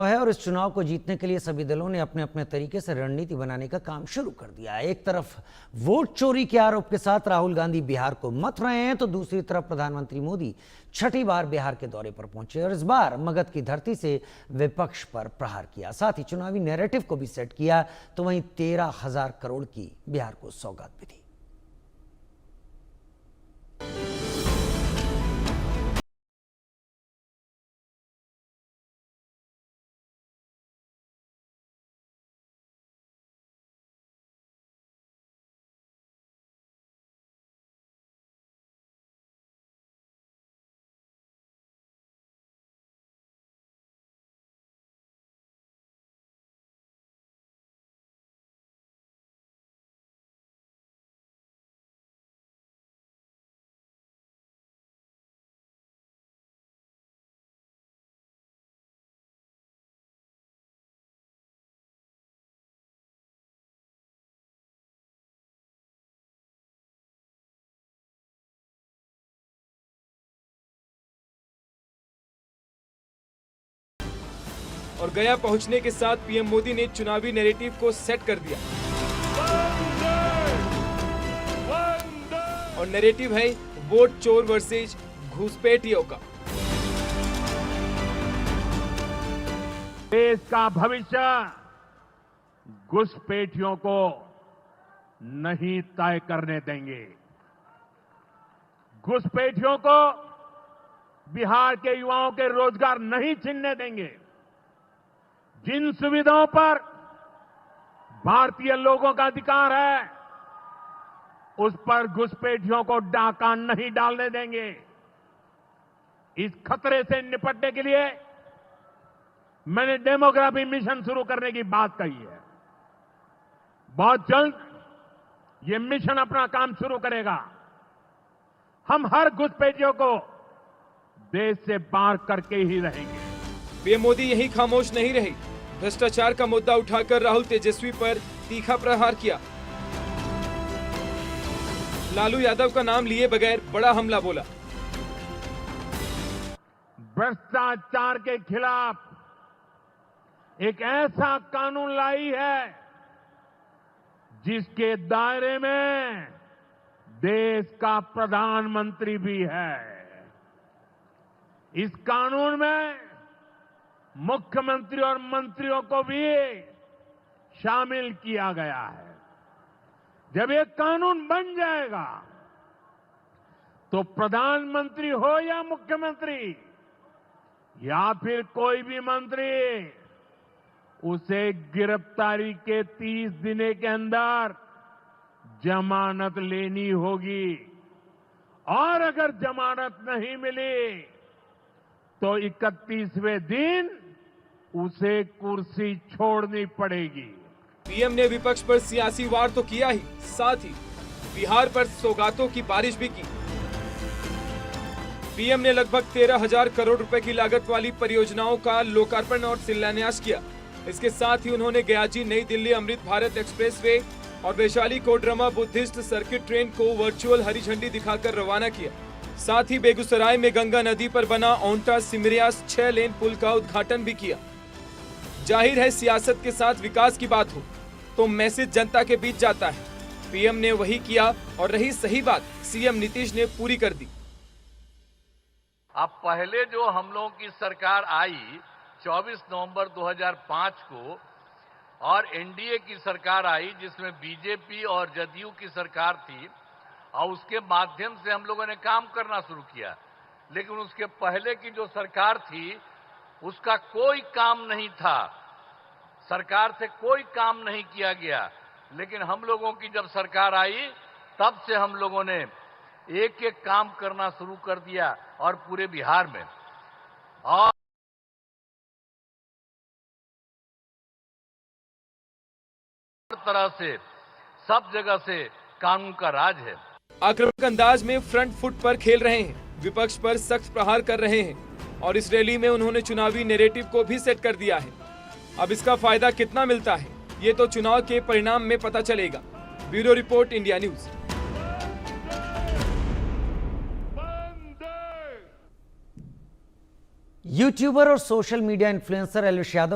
है और इस चुनाव को जीतने के लिए सभी दलों ने अपने अपने तरीके से रणनीति बनाने का काम शुरू कर दिया है। एक तरफ वोट चोरी के आरोप के साथ राहुल गांधी बिहार को मथ रहे हैं, तो दूसरी तरफ प्रधानमंत्री मोदी छठी बार बिहार के दौरे पर पहुंचे और इस बार मगध की धरती से विपक्ष पर प्रहार किया। साथ ही चुनावी नैरेटिव को भी सेट किया, तो वहीं 13,000 करोड़ की बिहार को सौगात भी दी। और गया पहुंचने के साथ पीएम मोदी ने चुनावी नैरेटिव को सेट कर दिया। और नैरेटिव है वोट चोर वर्सेज घुसपैठियों का। देश का भविष्य घुसपैठियों को नहीं तय करने देंगे। घुसपैठियों को बिहार के युवाओं के रोजगार नहीं छीनने देंगे। जिन सुविधाओं पर भारतीय लोगों का अधिकार है, उस पर घुसपैठियों को डाका नहीं डालने देंगे। इस खतरे से निपटने के लिए मैंने डेमोग्राफी मिशन शुरू करने की बात कही है। बहुत जल्द ये मिशन अपना काम शुरू करेगा। हम हर घुसपैठियों को देश से बाहर करके ही रहेंगे। पीएम मोदी यही खामोश नहीं रहे। भ्रष्टाचार का मुद्दा उठाकर राहुल तेजस्वी पर तीखा प्रहार किया। लालू यादव का नाम लिए बगैर बड़ा हमला बोला। भ्रष्टाचार के खिलाफ एक ऐसा कानून लाई है जिसके दायरे में देश का प्रधानमंत्री भी है। इस कानून में मुख्यमंत्री और मंत्रियों को भी शामिल किया गया है। जब ये कानून बन जाएगा तो प्रधानमंत्री हो या मुख्यमंत्री या फिर कोई भी मंत्री, उसे गिरफ्तारी के 30 दिन के अंदर जमानत लेनी होगी और अगर जमानत नहीं मिली तो 31वें दिन उसे कुर्सी छोड़नी पड़ेगी। पीएम ने विपक्ष पर सियासी वार तो किया ही, साथ ही बिहार पर सौगातों की बारिश भी की। पीएम ने लगभग 13,000 करोड़ रुपए की लागत वाली परियोजनाओं का लोकार्पण और शिलान्यास किया। इसके साथ ही उन्होंने गयाजी नई दिल्ली अमृत भारत एक्सप्रेसवे और Vaishali Koderma Buddhist circuit train को वर्चुअल हरी झंडी दिखाकर रवाना किया। साथ ही बेगूसराय में गंगा नदी पर बना ओंटा सिमरियास 6 लेन पुल का उद्घाटन भी किया। जाहिर है, सियासत के साथ विकास की बात हो तो मैसेज जनता के बीच जाता है। पीएम ने वही किया और रही सही बात सीएम नीतीश ने पूरी कर दी। अब पहले जो हम लोगों की सरकार आई 24 नवंबर 2005 को और एनडीए की सरकार आई जिसमें बीजेपी और जदयू की सरकार थी और उसके माध्यम से हम लोगों ने काम करना शुरू किया। लेकिन उसके पहले की जो सरकार थी उसका कोई काम नहीं था, सरकार से कोई काम नहीं किया गया। लेकिन हम लोगों की जब सरकार आई तब से हम लोगों ने एक एक काम करना शुरू कर दिया और पूरे बिहार में और हर तरह से सब जगह से कानून का राज है। आक्रामक अंदाज में फ्रंट फुट पर खेल रहे हैं, विपक्ष पर सख्त प्रहार कर रहे हैं और इस रैली में उन्होंने चुनावी नैरेटिव को भी सेट कर दिया है। अब इसका फायदा कितना मिलता है ये तो चुनाव के परिणाम में पता चलेगा। Bureau report, India news. YouTuber और social media influencer Elvish Yadav